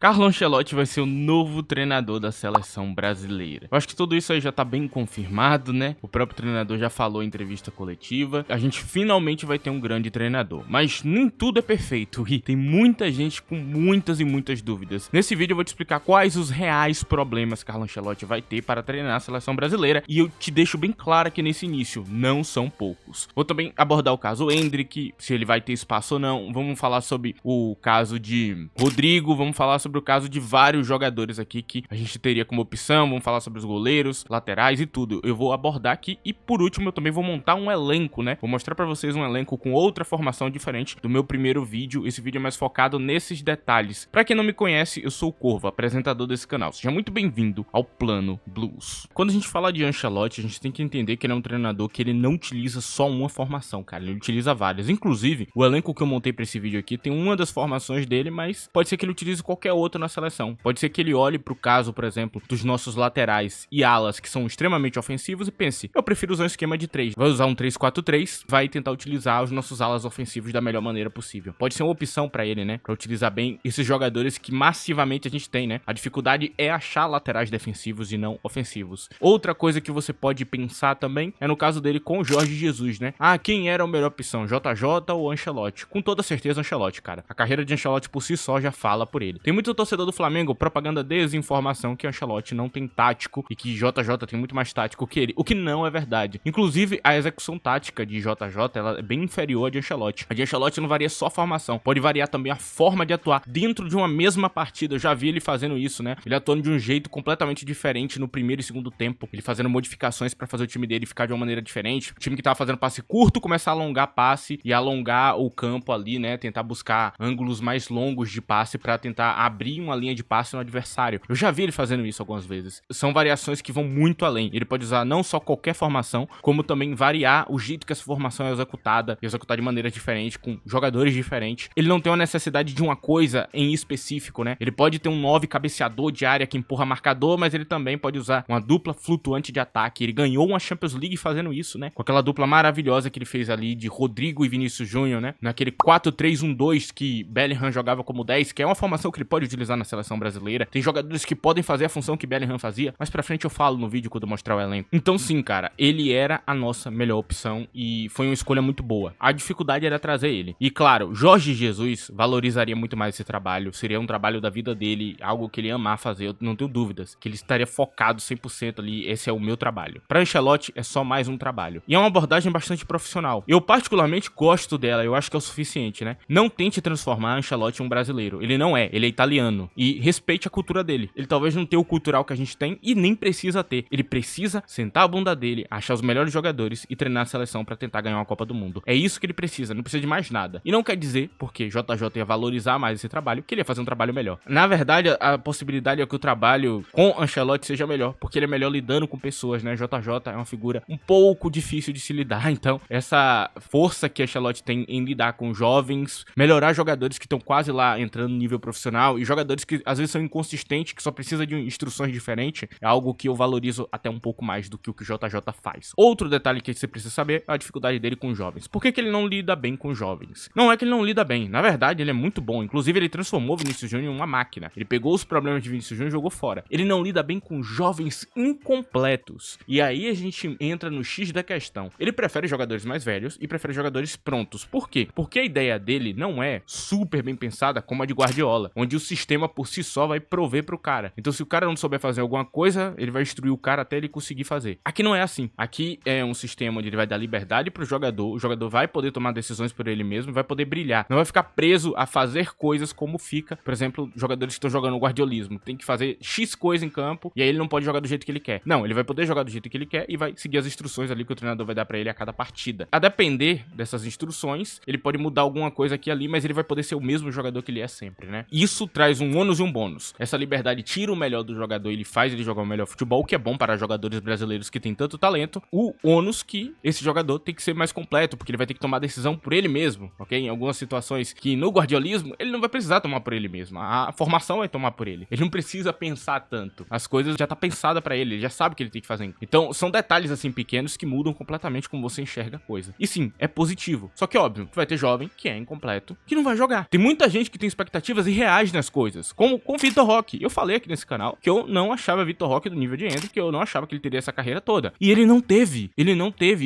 Carlo Ancelotti vai ser o novo treinador da seleção brasileira. Eu acho que tudo isso aí já tá bem confirmado, né? O próprio treinador já falou em entrevista coletiva. A gente finalmente vai ter um grande treinador. Mas nem tudo é perfeito e tem muita gente com muitas e muitas dúvidas. Nesse vídeo eu vou te explicar quais os reais problemas Carlo Ancelotti vai ter para treinar a seleção brasileira. E eu te deixo bem claro que nesse início não são poucos. Vou também abordar o caso Endrick, se ele vai ter espaço ou não. Vamos falar sobre o caso de Rodrigo, vamos falar sobre o caso de vários jogadores aqui que a gente teria como opção, vamos falar sobre os goleiros, laterais e tudo. Eu vou abordar aqui e por último eu também vou montar um elenco, né? Vou mostrar pra vocês um elenco com outra formação diferente do meu primeiro vídeo. Esse vídeo é mais focado nesses detalhes. Pra quem não me conhece, eu sou o Corvo, apresentador desse canal. Seja muito bem-vindo ao Plano Blues. Quando a gente fala de Ancelotti, a gente tem que entender que ele é um treinador que ele não utiliza só uma formação, cara. Ele utiliza várias. Inclusive, o elenco que eu montei pra esse vídeo aqui tem uma das formações dele, mas pode ser que ele utilize qualquer outra na seleção. Pode ser que ele olhe pro caso, por exemplo, dos nossos laterais e alas que são extremamente ofensivos e pense, eu prefiro usar um esquema de 3. Vai usar um 3-4-3, vai tentar utilizar os nossos alas ofensivos da melhor maneira possível. Pode ser uma opção pra ele, né? Pra utilizar bem esses jogadores que massivamente a gente tem, né? A dificuldade é achar laterais defensivos e não ofensivos. Outra coisa que você pode pensar também é no caso dele com o Jorge Jesus, né? Ah, quem era a melhor opção? JJ ou Ancelotti? Com toda certeza Ancelotti, cara. A carreira de Ancelotti por si só já fala por ele. Tem muito torcedor do Flamengo, propaganda desinformação que Ancelotti não tem tático e que JJ tem muito mais tático que ele, o que não é verdade. Inclusive, a execução tática de JJ, ela é bem inferior à de Ancelotti. A de Ancelotti não varia só a formação, pode variar também a forma de atuar dentro de uma mesma partida. Eu já vi ele fazendo isso, né? Ele atuando de um jeito completamente diferente no primeiro e segundo tempo, ele fazendo modificações pra fazer o time dele ficar de uma maneira diferente. O time que tava fazendo passe curto começa a alongar passe e alongar o campo ali, né? Tentar buscar ângulos mais longos de passe pra tentar abrir uma linha de passe no adversário. Eu já vi ele fazendo isso algumas vezes. São variações que vão muito além. Ele pode usar não só qualquer formação, como também variar o jeito que essa formação é executada, e executar de maneira diferente, com jogadores diferentes. Ele não tem uma necessidade de uma coisa em específico, né? Ele pode ter um 9 cabeceador de área que empurra marcador, mas ele também pode usar uma dupla flutuante de ataque. Ele ganhou uma Champions League fazendo isso, né? Com aquela dupla maravilhosa que ele fez ali de Rodrigo e Vinícius Júnior, né? Naquele 4-3-1-2 que Bellingham jogava como 10, que é uma formação que ele pode utilizar na seleção brasileira. Tem jogadores que podem fazer a função que Bellingham fazia, mas pra frente eu falo no vídeo quando eu mostrar o elenco. Então sim, cara, ele era a nossa melhor opção e foi uma escolha muito boa. A dificuldade era trazer ele. E claro, Jorge Jesus valorizaria muito mais esse trabalho, seria um trabalho da vida dele, algo que ele ia amar fazer, eu não tenho dúvidas, que ele estaria focado 100% ali, esse é o meu trabalho. Pra Ancelotti é só mais um trabalho. E é uma abordagem bastante profissional. Eu particularmente gosto dela, eu acho que é o suficiente, né? Não tente transformar Ancelotti em um brasileiro. Ele não é, ele é italiano. E respeite a cultura dele. Ele talvez não tenha o cultural que a gente tem e nem precisa ter. Ele precisa sentar a bunda dele, achar os melhores jogadores e treinar a seleção pra tentar ganhar uma Copa do Mundo. É isso que ele precisa, não precisa de mais nada. E não quer dizer, porque JJ ia valorizar mais esse trabalho, que ele ia fazer um trabalho melhor. Na verdade, a possibilidade é que o trabalho com Ancelotti seja melhor, porque ele é melhor lidando com pessoas, né? JJ é uma figura um pouco difícil de se lidar, então essa força que Ancelotti tem em lidar com jovens, melhorar jogadores que estão quase lá entrando no nível profissional e jogadores que às vezes são inconsistentes, que só precisa de instruções diferentes, é algo que eu valorizo até um pouco mais do que o JJ faz. Outro detalhe que você precisa saber é a dificuldade dele com jovens. Por que ele não lida bem com jovens? Não é que ele não lida bem, na verdade ele é muito bom, inclusive ele transformou Vinícius Júnior em uma máquina. Ele pegou os problemas de Vinícius Júnior e jogou fora. Ele não lida bem com jovens incompletos. E aí a gente entra no X da questão. Ele prefere jogadores mais velhos e prefere jogadores prontos. Por quê? Porque a ideia dele não é super bem pensada como a de Guardiola, onde o sistema por si só vai prover pro cara. Então se o cara não souber fazer alguma coisa, ele vai instruir o cara até ele conseguir fazer. Aqui não é assim. Aqui é um sistema onde ele vai dar liberdade pro jogador, o jogador vai poder tomar decisões por ele mesmo, vai poder brilhar. Não vai ficar preso a fazer coisas como fica, por exemplo, jogadores que estão jogando o guardiolismo. Tem que fazer X coisa em campo e aí ele não pode jogar do jeito que ele quer. Não, ele vai poder jogar do jeito que ele quer e vai seguir as instruções ali que o treinador vai dar pra ele a cada partida. A depender dessas instruções, ele pode mudar alguma coisa aqui e ali, mas ele vai poder ser o mesmo jogador que ele é sempre, né? Isso traz um ônus e um bônus. Essa liberdade tira o melhor do jogador, ele faz ele jogar o melhor futebol, o que é bom para jogadores brasileiros que têm tanto talento. O ônus que esse jogador tem que ser mais completo, porque ele vai ter que tomar decisão por ele mesmo, ok? Em algumas situações que no guardiolismo, ele não vai precisar tomar por ele mesmo. A formação vai tomar por ele. Ele não precisa pensar tanto. As coisas já tá pensada pra ele já sabe o que ele tem que fazer. Então, são detalhes assim pequenos que mudam completamente como você enxerga a coisa. E sim, é positivo. Só que óbvio, vai ter jovem que é incompleto, que não vai jogar. Tem muita gente que tem expectativas irreais as coisas. Como com o Vitor Roque. Eu falei aqui nesse canal que eu não achava Vitor Roque do nível de Endrick, que eu não achava que ele teria essa carreira toda. E ele não teve.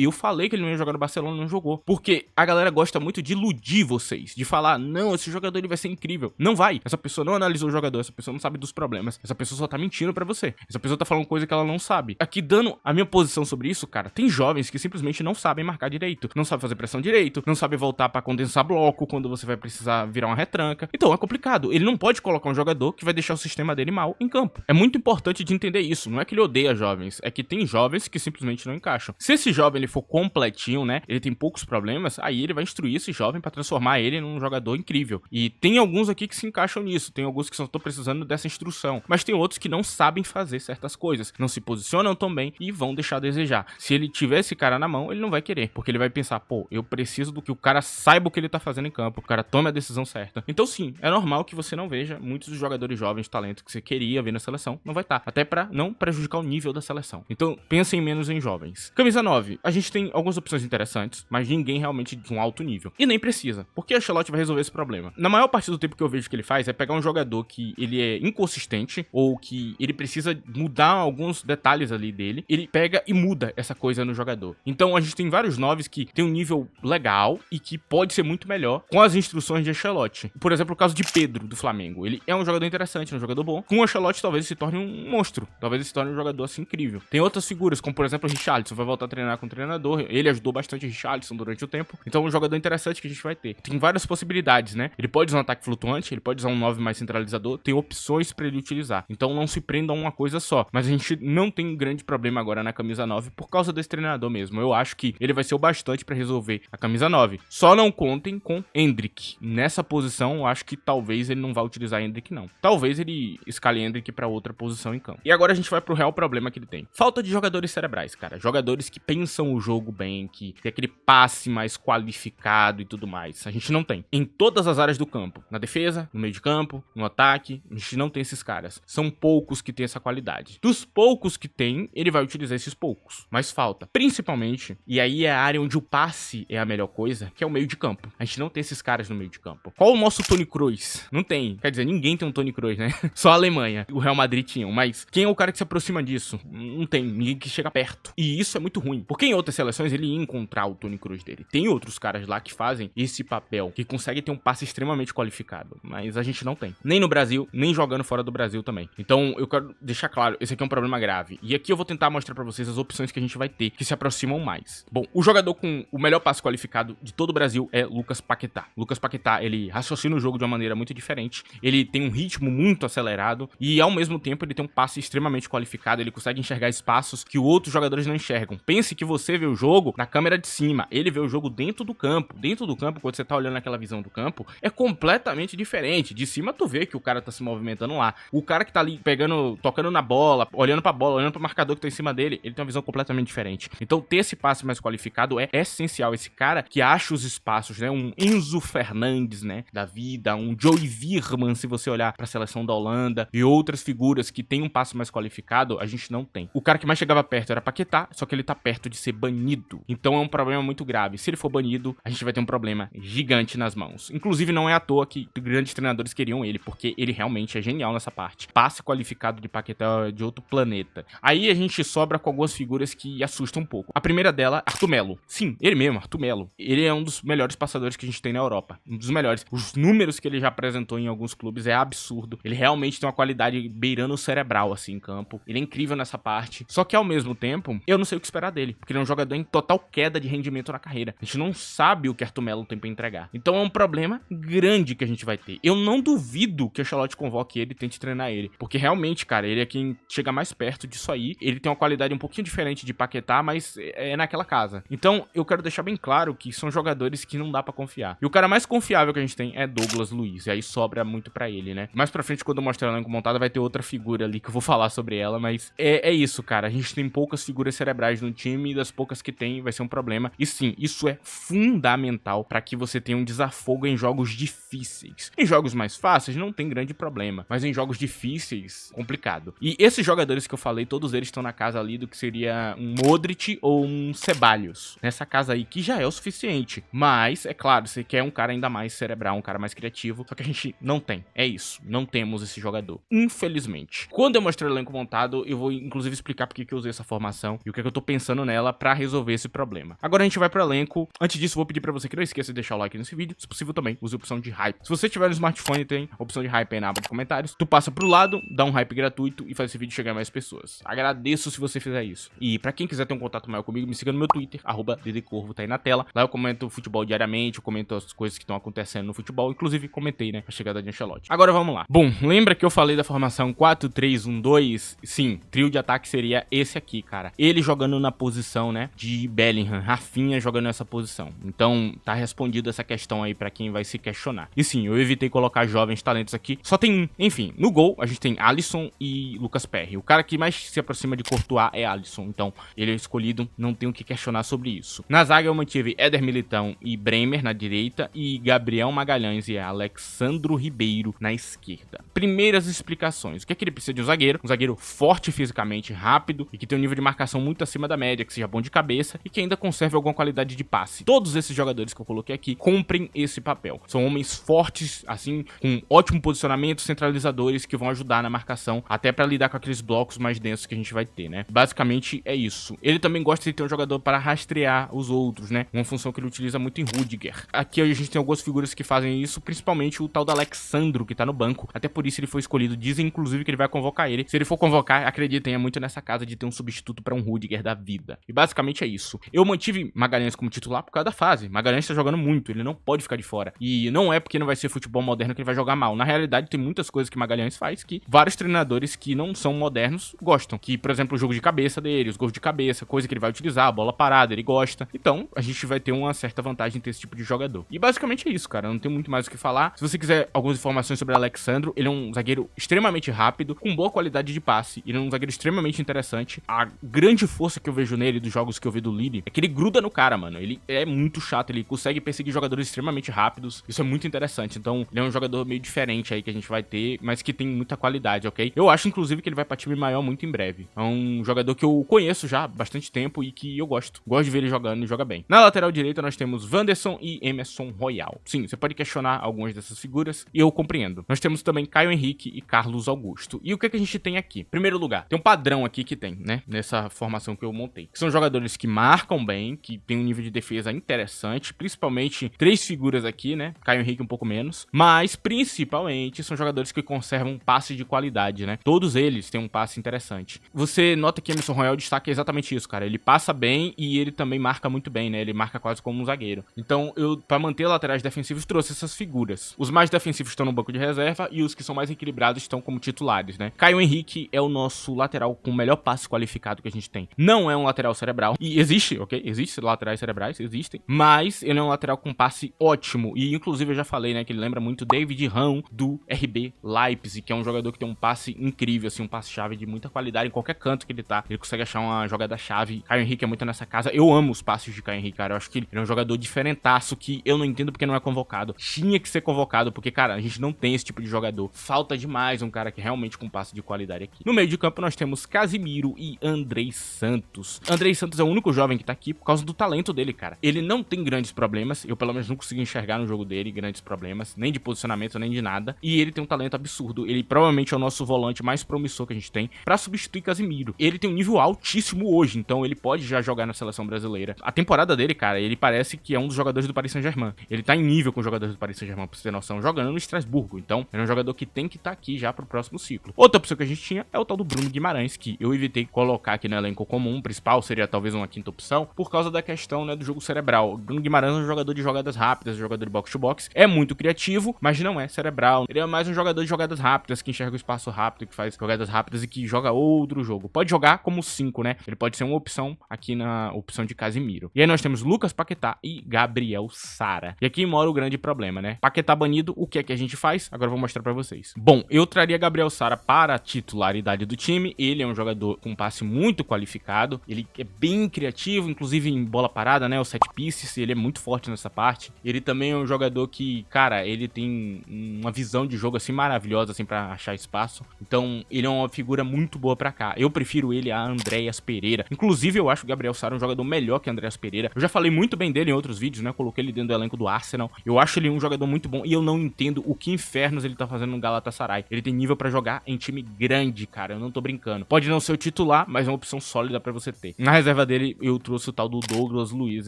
Eu falei que ele não ia jogar no Barcelona, não jogou. Porque a galera gosta muito de iludir vocês, de falar, não, esse jogador ele vai ser incrível. Não vai. Essa pessoa não analisou o jogador, essa pessoa não sabe dos problemas. Essa pessoa só tá mentindo pra você. Essa pessoa tá falando coisa que ela não sabe. Aqui dando a minha posição sobre isso, cara, tem jovens que simplesmente não sabem marcar direito, não sabem fazer pressão direito, não sabem voltar pra condensar bloco quando você vai precisar virar uma retranca. Então é complicado. Ele não pode colocar um jogador que vai deixar o sistema dele mal em campo. É muito importante de entender isso. Não é que ele odeia jovens, é que tem jovens que simplesmente não encaixam. Se esse jovem ele for completinho, né, ele tem poucos problemas, aí ele vai instruir esse jovem pra transformar ele num jogador incrível. E tem alguns aqui que se encaixam nisso, tem alguns que só estão precisando dessa instrução, mas tem outros que não sabem fazer certas coisas, não se posicionam tão bem e vão deixar a desejar. Se ele tiver esse cara na mão, ele não vai querer, porque ele vai pensar, pô, eu preciso do que o cara saiba o que ele tá fazendo em campo, o cara tome a decisão certa. Então sim, é normal que você não veja muitos dos jogadores jovens de talento que você queria ver na seleção, não vai estar, até pra não prejudicar o nível da seleção. Então pensem menos em jovens. Camisa 9, a gente tem algumas opções interessantes, mas ninguém realmente de um alto nível. E nem precisa, porque a Ancelotti vai resolver esse problema. Na maior parte do tempo que eu vejo que ele faz é pegar um jogador que ele é inconsistente ou que ele precisa mudar alguns detalhes ali dele, ele pega e muda essa coisa no jogador. Então a gente tem vários noves que tem um nível legal e que pode ser muito melhor com as instruções de Ancelotti. Por exemplo, o caso de Pedro, do Flamengo. Ele é um jogador interessante, um jogador bom. Com o Ancelotti talvez ele se torne um monstro, talvez ele se torne um jogador assim incrível. Tem outras figuras, como por exemplo o Richarlison, vai voltar a treinar com o treinador, ele ajudou bastante o Richarlison durante o tempo, então é um jogador interessante que a gente vai ter. Tem várias possibilidades, né? Ele pode usar um ataque flutuante, ele pode usar um 9 mais centralizador, tem opções pra ele utilizar. Então não se prenda a uma coisa só. Mas a gente não tem um grande problema agora na camisa 9 por causa desse treinador mesmo. Eu acho que ele vai ser o bastante pra resolver a camisa 9. Só não contem com Endrick. Nessa posição, eu acho que talvez ele não vá utilizar Endrick, não. Talvez ele escale Endrick pra outra posição em campo. E agora a gente vai pro real problema que ele tem. Falta de jogadores cerebrais, cara. Jogadores que pensam o jogo bem, que tem aquele passe mais qualificado e tudo mais. A gente não tem. Em todas as áreas do campo. Na defesa, no meio de campo, no ataque, a gente não tem esses caras. São poucos que têm essa qualidade. Dos poucos que tem, ele vai utilizar esses poucos. Mas falta. Principalmente, e aí é a área onde o passe é a melhor coisa, que é o meio de campo. A gente não tem esses caras no meio de campo. Qual o nosso Toni Kroos? Não tem. Quer dizer, ninguém tem um Toni Kroos, né? Só a Alemanha. O Real Madrid tinha. Mas quem é o cara que se aproxima disso? Não tem. Ninguém que chega perto. E isso é muito ruim. Porque em outras seleções ele ia encontrar o Toni Kroos dele. Tem outros caras lá que fazem esse papel, que conseguem ter um passe extremamente qualificado. Mas a gente não tem. Nem no Brasil, nem jogando fora do Brasil também. Então eu quero deixar claro, esse aqui é um problema grave. E aqui eu vou tentar mostrar pra vocês as opções que a gente vai ter, que se aproximam mais. Bom, o jogador com o melhor passe qualificado de todo o Brasil é Lucas Paquetá. Lucas Paquetá, ele raciocina o jogo de uma maneira muito diferente. Ele tem um ritmo muito acelerado e ao mesmo tempo ele tem um passe extremamente qualificado. Ele consegue enxergar espaços que outros jogadores não enxergam. Pense que você vê o jogo na câmera de cima. Ele vê o jogo dentro do campo. Dentro do campo, quando você tá olhando aquela visão do campo, é completamente diferente. De cima tu vê que o cara tá se movimentando lá. O cara que tá ali pegando, tocando na bola, olhando pra bola, olhando pro marcador que tá em cima dele, ele tem uma visão completamente diferente. Então ter esse passe mais qualificado é essencial. Esse cara que acha os espaços, né? Um Enzo Fernandes, né? Da vida, um Joey Virman, se você olhar pra seleção da Holanda e outras figuras que tem um passe mais qualificado, a gente não tem. O cara que mais chegava perto era Paquetá, só que ele tá perto de ser banido. Então é um problema muito grave. Se ele for banido, a gente vai ter um problema gigante nas mãos. Inclusive não é à toa que grandes treinadores queriam ele, porque ele realmente é genial nessa parte. Passe qualificado de Paquetá é de outro planeta. Aí a gente sobra com algumas figuras que assustam um pouco. A primeira dela, Arthur Melo. Sim, ele mesmo, Arthur Melo. Ele é um dos melhores passadores que a gente tem na Europa. Um dos melhores. Os números que ele já apresentou em alguns clubes é absurdo. Ele realmente tem uma qualidade beirando o cerebral, assim, em campo. Ele é incrível nessa parte. Só que, ao mesmo tempo, eu não sei o que esperar dele. Porque ele é um jogador em total queda de rendimento na carreira. A gente não sabe o que Arthur Melo tem pra entregar. Então é um problema grande que a gente vai ter. Eu não duvido que o Ancelotti convoque ele e tente treinar ele. Porque realmente, cara, ele é quem chega mais perto disso aí. Ele tem uma qualidade um pouquinho diferente de Paquetá, mas é naquela casa. Então, eu quero deixar bem claro que são jogadores que não dá pra confiar. E o cara mais confiável que a gente tem é Douglas Luiz. E aí sobra muito pra ele, né? Mais pra frente, quando eu mostrar o elenco montado, vai ter outra figura ali que eu vou falar sobre ela. Mas é isso, cara. A gente tem poucas figuras cerebrais no time e das poucas que tem vai ser um problema. E sim, isso é fundamental pra que você tenha um desafogo em jogos difíceis. Em jogos mais fáceis, não tem grande problema. Mas em jogos difíceis, complicado. E esses jogadores que eu falei, todos eles estão na casa ali do que seria um Modric ou um Ceballos. Nessa casa aí, que já é o suficiente. Mas, é claro, você quer um cara ainda mais cerebral, um cara mais criativo. Só que a gente não tem. É isso. Não temos esse jogador. Infelizmente. Quando eu mostrar o elenco montado, eu vou inclusive explicar porque que eu usei essa formação e o que é que eu tô pensando nela pra resolver esse problema. Agora a gente vai pro elenco. Antes disso, vou pedir pra você que não esqueça de deixar o like nesse vídeo. Se possível também, use a opção de hype. Se você tiver no smartphone, tem a opção de hype aí na aba de comentários. Tu passa pro lado, dá um hype gratuito e faz esse vídeo chegar a mais pessoas. Agradeço se você fizer isso. E pra quem quiser ter um contato maior comigo, me siga no meu Twitter, @ddcorvo, tá aí na tela. Lá eu comento futebol diariamente, eu comento as coisas que estão acontecendo no futebol. Inclusive, comentei, né, a chegada de Ancelotti. Agora vamos lá. Bom, lembra que eu falei da formação 4-3-1-2? Sim, trio de ataque seria esse aqui, cara. Ele jogando na posição, né, de Bellingham, Rafinha jogando nessa posição. Então, tá respondido essa questão aí pra quem vai se questionar. E sim, eu evitei colocar jovens talentos aqui. Só tem um. Enfim, no gol, a gente tem Alisson e Lucas Perry. O cara que mais se aproxima de Courtois é Alisson. Então, ele é escolhido, não tenho o que questionar sobre isso. Na zaga, eu mantive Éder Militão e Bremer na direita e Gabriel Magalhães e Alexandro Ribeiro na esquerda. Primeiras explicações. O que é que ele precisa de um zagueiro? Um zagueiro forte fisicamente, rápido e que tem um nível de marcação muito acima da média, que seja bom de cabeça e que ainda conserve alguma qualidade de passe. Todos esses jogadores que eu coloquei aqui cumprem esse papel. São homens fortes, assim, com ótimo posicionamento, centralizadores que vão ajudar na marcação, até pra lidar com aqueles blocos mais densos que a gente vai ter, né? Basicamente é isso. Ele também gosta de ter um jogador para rastrear os outros, né? Uma função que ele utiliza muito em Rudiger. Aqui a gente tem algumas figuras que fazem isso, principalmente o tal do Alexandro, que tá no banco. Até por isso ele foi escolhido. Dizem, inclusive, que ele vai convocar ele. Se ele for convocar, acreditem, é muito nessa casa de ter um substituto pra um Rudiger da vida. E basicamente é isso. Eu mantive Magalhães como titular por causa da fase. Magalhães tá jogando muito, ele não pode ficar de fora. E não é porque não vai ser futebol moderno que ele vai jogar mal. Na realidade, tem muitas coisas que Magalhães faz que vários treinadores que não são modernos gostam. Que, por exemplo, o jogo de cabeça dele, os gols de cabeça, coisa que ele vai utilizar, a bola parada, ele gosta. Então, a gente vai ter uma certa vantagem em ter esse tipo de jogador. E basicamente é isso, cara. Não tem muito mais o que falar. Se você quiser algumas informações sobre Alexandro, ele é um zagueiro extremamente rápido, com boa qualidade de passe. Ele é um zagueiro extremamente interessante. A grande força que eu vejo nele, dos jogos que eu vi do Lille, é que ele gruda no cara, mano. Ele é muito chato, ele consegue perseguir jogadores extremamente rápidos. Isso é muito interessante. Então, ele é um jogador meio diferente aí que a gente vai ter, mas que tem muita qualidade, ok? Eu acho, inclusive, que ele vai pra time maior muito em breve. É um jogador que eu conheço já há bastante tempo e que eu gosto. Gosto de ver ele jogando e joga bem. Na lateral direita, nós temos Wanderson e Emerson Royal. Sim, você pode questionar algumas dessas figuras e eu compreendo. Nós temos também Caio Henrique e Carlos Augusto. E o que é que a gente tem aqui? Em primeiro lugar, tem um padrão aqui que tem, né? Nessa formação que eu montei. Que são jogadores que marcam bem, que tem um nível de defesa interessante, principalmente três figuras aqui, né? Caio Henrique um pouco menos, mas principalmente são jogadores que conservam um passe de qualidade, né? Todos eles têm um passe interessante. Você nota que Emerson Royal destaca exatamente isso, cara. Ele passa bem e ele também marca muito bem, né? Ele marca quase como um zagueiro. Então, eu, pra manter laterais defensivos, trouxe essas figuras. Os mais defensivos estão no banco de reserva e os que são mais equilibrados estão como titulares, né? Caio Henrique é o nosso lateral com o melhor passe qualificado que a gente tem. Não é um lateral cerebral. E existe, ok? Existem laterais cerebrais, existem. Mas ele é um lateral com passe ótimo. E, inclusive, eu já falei, né? Que ele lembra muito David Raum do RB Leipzig, que é um jogador que tem um passe incrível, assim, um passe-chave de muita qualidade em qualquer canto que ele tá. Ele consegue achar uma jogada-chave. Caio Henrique é muito nessa casa. Eu amo os passes de Caio Henrique, cara. Eu acho que ele é um jogador diferentaço que eu não entendo porque não é convocado. Tinha que ser convocado, porque, cara, a gente não tem esse tipo de jogador. Falta demais um cara que realmente com passe de qualidade aqui. No meio de campo, nós temos Casimiro e Andrei Santos. Andrei Santos é o único jovem que tá aqui por causa do talento dele, cara. Ele não tem grandes problemas. Eu, pelo menos, não consigo enxergar no jogo dele grandes problemas, nem de posicionamento, nem de nada. E ele tem um talento absurdo. Ele provavelmente é o nosso volante mais promissor que a gente tem pra substituir Casimiro. Ele tem um nível altíssimo hoje, então ele pode já jogar na seleção brasileira. A temporada dele, cara, ele parece que é um dos jogadores do Paris Saint-Germain. Ele tá em nível com os jogadores do Paris Saint-Germain, pra você ter noção, jogando no Estrasburgo. Então, ele é um jogador que tem que estar aqui já pro próximo ciclo. Outra opção que a gente tinha é o tal do Bruno Guimarães, que eu evitei colocar aqui no elenco comum. O principal seria talvez uma quinta opção, por causa da questão, né, do jogo cerebral. O Bruno Guimarães é um jogador de jogadas rápidas, um jogador de box-to-box. É muito criativo, mas não é cerebral. Ele é mais um jogador de jogadas rápidas, que enxerga o espaço rápido, que faz jogadas rápidas e que joga outro jogo. Pode jogar como 5, né? Ele pode ser uma opção aqui na opção de Casimiro. E aí nós temos Lucas Paquetá e Gabriel Sara. E aqui mora o grande problema, né? Paquetá banido, o que é que a gente faz? Agora eu vou mostrar pra vocês. Bom, eu traria Gabriel Sara para a titularidade do time. Ele é um jogador com passe muito qualificado. Ele é bem criativo, inclusive em bola parada, né? O set pieces, ele é muito forte nessa parte. Ele também é um jogador que, cara, ele tem uma visão de jogo assim maravilhosa, assim, pra achar espaço. Então, ele é uma figura muito boa pra cá. Eu prefiro ele a Andréas Pereira. Inclusive, eu acho o Gabriel Sara um jogador melhor que Andréas Pereira. Eu já falei muito bem dele em outros vídeos, né? Coloquei ele dentro do elenco do Arsenal. Eu acho ele um jogador muito bom e eu não entendo o que infernos ele tá fazendo no Galatasaray. Ele tem nível pra jogar em time grande, cara, eu não tô brincando. Pode não ser o titular, mas é uma opção sólida pra você ter. Na reserva dele, eu trouxe o tal do Douglas Luiz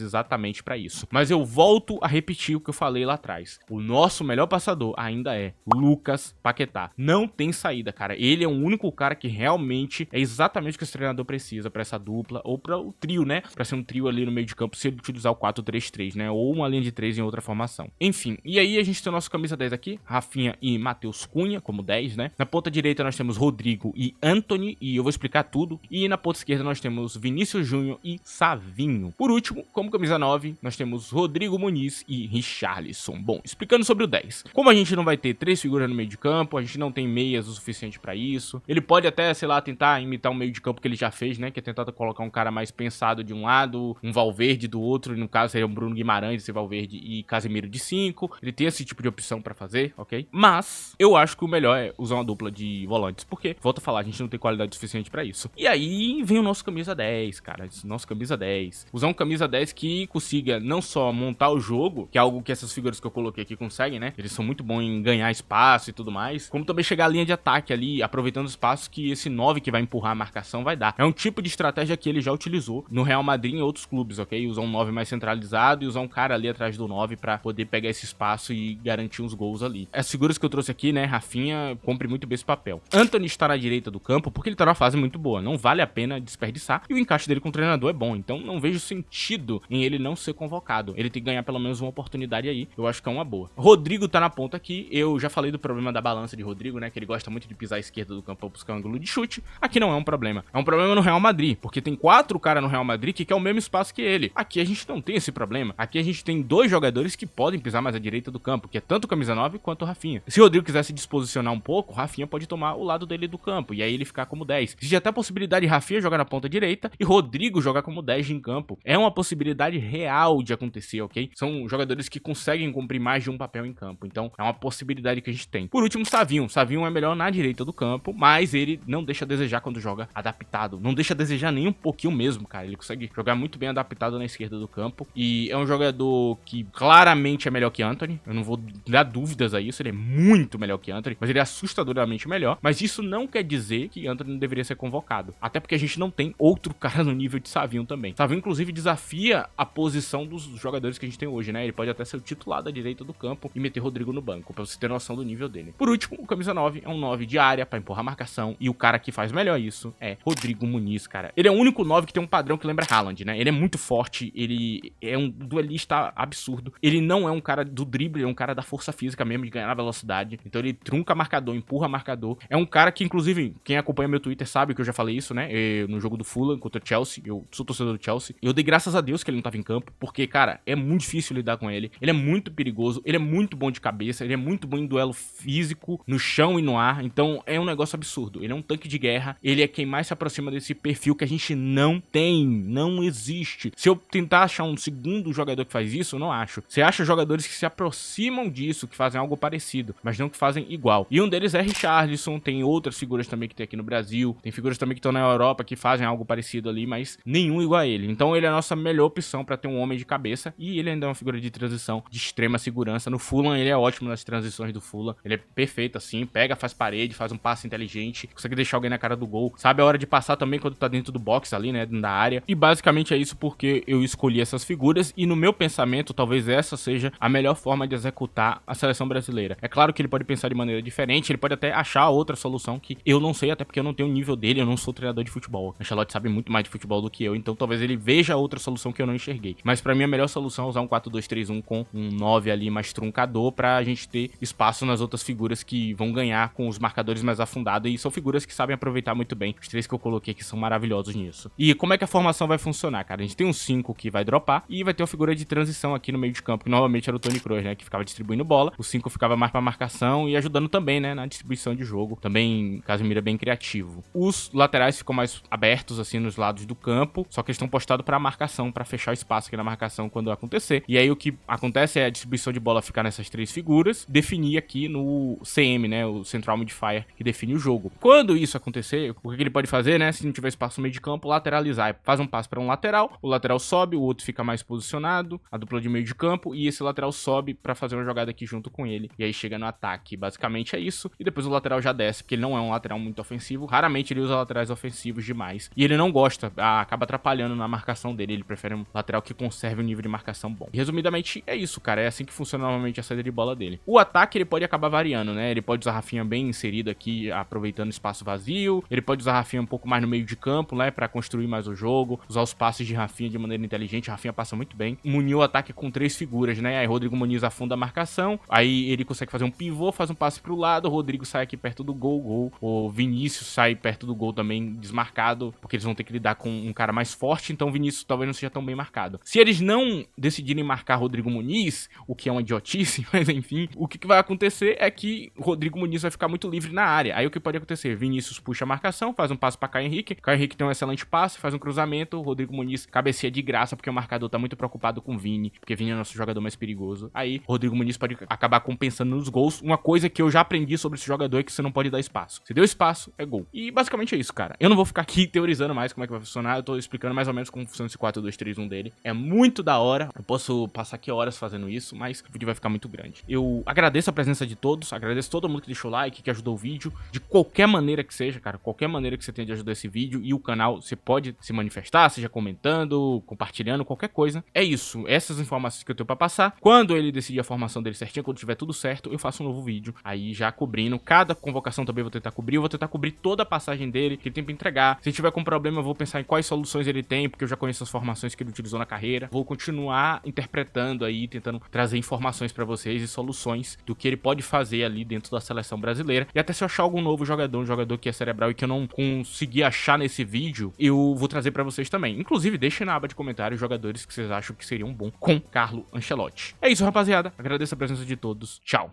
exatamente pra isso. Mas eu volto a repetir o que eu falei lá atrás. O nosso melhor passador ainda é Lucas Paquetá. Não tem saída, cara. Ele é o único cara que realmente é exatamente o que esse treinador precisa pra essa dupla, ou pra o trio, né? Pra ser um trio ali no meio de campo, se ele utilizar o 4-3-3, né? Ou uma linha de 3 em outra formação. Enfim, e aí a gente tem o nosso camisa 10 aqui, Rafinha e Matheus Cunha, como 10, né? Na ponta direita nós temos Rodrigo e Antony, e eu vou explicar tudo. E na ponta esquerda nós temos Vinícius Júnior e Savinho. Por último, como camisa 9, nós temos Rodrigo Muniz e Richarlison. Bom, explicando sobre o 10. Como a gente não vai ter 3 figuras no meio de campo, a gente não tem meias o suficiente pra isso. Ele pode até, sei lá, tentar imitar um meio de campo que ele já fez, né? Que é tentar colocar um cara mais pensado de um lado, um Valverde do outro, e no caso seria um Bruno Guimarães, esse Valverde e Casemiro de 5. Ele tem esse tipo de opção pra fazer, ok? Mas eu acho que o melhor é usar uma dupla de volantes, porque, volto a falar, a gente não tem qualidade suficiente pra isso. E aí vem o nosso camisa 10, cara, nosso camisa 10. Usar um camisa 10 que consiga não só montar o jogo, que é algo que essas figuras que eu coloquei aqui conseguem, né? Eles são muito bons em ganhar espaço e tudo mais, como também chegar à linha de ataque ali, aproveitando o espaço que esse 9 que vai empurrar a marcação vai dar. É um tipo de estratégia que ele já utilizou no Real Madrid e em outros clubes, ok? Usar um 9 mais centralizado e usar um cara ali atrás do 9 pra poder pegar esse espaço e garantir uns gols ali. As figuras que eu trouxe aqui, né, Rafinha, cumpre muito bem esse papel. Antony está na direita do campo porque ele tá numa fase muito boa, não vale a pena desperdiçar, e o encaixe dele com o treinador é bom, então não vejo sentido em ele não ser convocado. Ele tem que ganhar pelo menos uma oportunidade aí, eu acho que é uma boa. Rodrigo tá na ponta aqui, eu já falei do problema da balança de Rodrigo, né, que ele gosta muito de pisar à esquerda do campo pra buscar um ângulo de chute. Aqui não é um problema, é um problema no Real Madrid, porque tem 4 caras no Real Madrid que quer o mesmo espaço que ele. Aqui a gente não tem esse problema, aqui a gente tem 2 jogadores que podem pisar mais à direita do campo, que é tanto o camisa 9 quanto o Rafinha. Se o Rodrigo quiser se disposicionar um pouco, o Rafinha pode tomar o lado dele do campo, e aí ele ficar como 10. Existe até a possibilidade de Rafinha jogar na ponta direita e Rodrigo jogar como 10 em campo. É uma possibilidade real de acontecer, ok? São jogadores que conseguem cumprir mais de um papel em campo, então é uma possibilidade que a gente tem. Por último, Savinho. Savinho é melhor na direita do campo, mas ele não deixa a desejar quando joga adaptado. Não deixa a desejar nem um pouquinho mesmo, cara. Ele consegue jogar muito bem adaptado na esquerda do campo, e é um jogador que claramente é melhor que Antony. Eu não vou dar dúvidas a isso, ele é muito melhor que Antony, mas ele é assustadoramente melhor. Mas isso não quer dizer que Antony não deveria ser convocado, até porque a gente não tem outro cara no nível de Savinho também. Savinho, inclusive, desafia a posição dos jogadores que a gente tem hoje, né? Ele pode até ser o titular da direita do campo e meter Rodrigo no banco, pra você ter noção do nível dele. Por último, o camisa 9 é um 9 de área pra empurrar a marcação, e o cara que faz melhor isso é Rodrigo Muniz, cara. Ele é o único 9 que tem um padrão que lembra Haaland, né? Ele é muito forte, ele é um duelista absurdo. Ele não é um cara do drible, é um cara da força física mesmo, de ganhar na velocidade. Então ele trunca marcador, empurra marcador. É um cara que, inclusive, quem acompanha meu Twitter sabe que eu já falei isso, né? No jogo do Fulham contra o Chelsea, eu sou torcedor do Chelsea, eu dei graças a Deus que ele não tava em campo, porque, cara, é muito difícil lidar com ele. Ele é muito perigoso, ele é muito bom de cabeça, ele é muito bom em duelo físico, no chão e no ar. Então é um negócio absurdo. Ele é um tanque de guerra, ele é quem mais se aproxima desse perfil que a gente não tem, não existe. Se eu tentar achar um segundo jogador que faz isso, eu não acho. Você acha jogadores que se aproximam disso, que fazem algo parecido, mas não que fazem igual. E um deles é Richarlison, tem outras figuras também que tem aqui no Brasil, tem figuras também que estão na Europa que fazem algo parecido ali, mas nenhum igual a ele. Então ele é a nossa melhor opção pra ter um homem de cabeça, e ele ainda é uma figura de transição de extrema segurança. No Fulham ele é ótimo nas transições do Fulham, ele é perfeito assim, pega, faz parede, faz um passe inteligente, consegue deixar alguém na cara do gol, sabe a hora de passar também quando tá dentro do box ali, né, dentro da área. E basicamente é isso porque eu escolhi essas figuras, e no meu pensamento talvez essa seja a melhor forma de executar a seleção brasileira. É claro que ele pode pensar de maneira diferente, ele pode até achar outra solução que eu não sei, até porque eu não tenho o nível dele, eu não sou treinador de futebol. O Ancelotti sabe muito mais de futebol do que eu, então talvez ele veja outra solução que eu não enxerguei. Mas pra mim a melhor solução é usar um 4-2-3-1 com um 9 ali mais truncador, pra gente ter espaço nas outras figuras que vão ganhar com os marcadores mais afundados, e são figuras que sabem aproveitar muito bem. Os 3 que eu coloquei aqui são maravilhosos nisso. E como é que a formação vai funcionar, cara? A gente tem um 5 que vai dropar, e vai ter uma figura de transição aqui no meio de campo, que novamente era o Toni Kroos, né, que ficava distribuindo bola. O 5 ficava mais pra marcação e ajudando também, né, na distribuição de jogo. Também Casemiro é bem criativo. Os laterais ficam mais abertos, assim, nos lados do campo, só que eles estão postados pra marcação, pra fechar o espaço aqui na marcação quando acontecer. E aí o que acontece é a distribuição de bola ficar nessas 3 figuras, definir aqui no CM, né, o Central Midfier, que define o jogo. Quando isso acontecer, o que ele pode fazer, né, se não tiver espaço no meio de campo, lateralizar. Faz um passo pra um lateral, o lateral sobe, o outro fica mais posicionado, a dupla de meio de campo, e esse lateral sobe pra fazer uma jogada aqui junto com ele. dele, e aí chega no ataque. Basicamente é isso, e depois o lateral já desce, porque ele não é um lateral muito ofensivo, raramente ele usa laterais ofensivos demais, e ele não gosta, acaba atrapalhando na marcação dele, ele prefere um lateral que conserve um nível de marcação bom. E, resumidamente, é isso, cara, é assim que funciona normalmente a saída de bola dele. O ataque, ele pode acabar variando, né, ele pode usar Rafinha bem inserido aqui, aproveitando espaço vazio, ele pode usar Rafinha um pouco mais no meio de campo, né, pra construir mais o jogo, usar os passes de Rafinha de maneira inteligente, Rafinha passa muito bem, munir o ataque com 3 figuras, né, aí Rodrigo Muniz afunda a marcação, aí ele consegue fazer um pivô, faz um passe pro lado, o Rodrigo sai aqui perto do gol, o Vinícius sai perto do gol também desmarcado, porque eles vão ter que lidar com um cara mais forte, então o Vinícius talvez não seja tão bem marcado. Se eles não decidirem marcar Rodrigo Muniz, o que é uma idiotice, mas enfim, o que vai acontecer é que o Rodrigo Muniz vai ficar muito livre na área. Aí o que pode acontecer? Vinícius puxa a marcação, faz um passe pra Caio Henrique tem um excelente passe, faz um cruzamento, o Rodrigo Muniz cabeceia de graça, porque o marcador tá muito preocupado com o Vini, porque Vini é o nosso jogador mais perigoso. Aí o Rodrigo Muniz pode acabar compensando nos gols. Uma coisa que eu já aprendi sobre esse jogador é que você não pode dar espaço. Se deu espaço, é gol. E basicamente é isso, cara. Eu não vou ficar aqui teorizando mais como é que vai funcionar, eu tô explicando mais ou menos como funciona esse 4-2-3-1 dele. É muito da hora, eu posso passar aqui horas fazendo isso, mas o vídeo vai ficar muito grande. Eu agradeço a presença de todos, agradeço todo mundo que deixou o like, que ajudou o vídeo, de qualquer maneira que seja, cara, qualquer maneira que você tenha de ajudar esse vídeo e o canal, você pode se manifestar, seja comentando, compartilhando, qualquer coisa. É isso, essas informações que eu tenho pra passar. Quando ele decidir a formação dele certinho, quando tiver tudo certo, eu faço um novo vídeo, aí já cobrindo, cada convocação também vou tentar cobrir, eu vou tentar cobrir toda a passagem dele, que ele tem pra entregar. Se tiver com problema, eu vou pensar em quais soluções ele tem, porque eu já conheço as formações que ele utilizou na carreira. Vou continuar interpretando aí, tentando trazer informações pra vocês e soluções do que ele pode fazer ali dentro da seleção brasileira. E até se eu achar algum novo jogador, um jogador que é cerebral e que eu não consegui achar nesse vídeo, eu vou trazer pra vocês também. Inclusive, deixem na aba de comentários jogadores que vocês acham que seriam bons com Carlo Ancelotti. É isso, rapaziada. Agradeço a presença de todos. Tchau.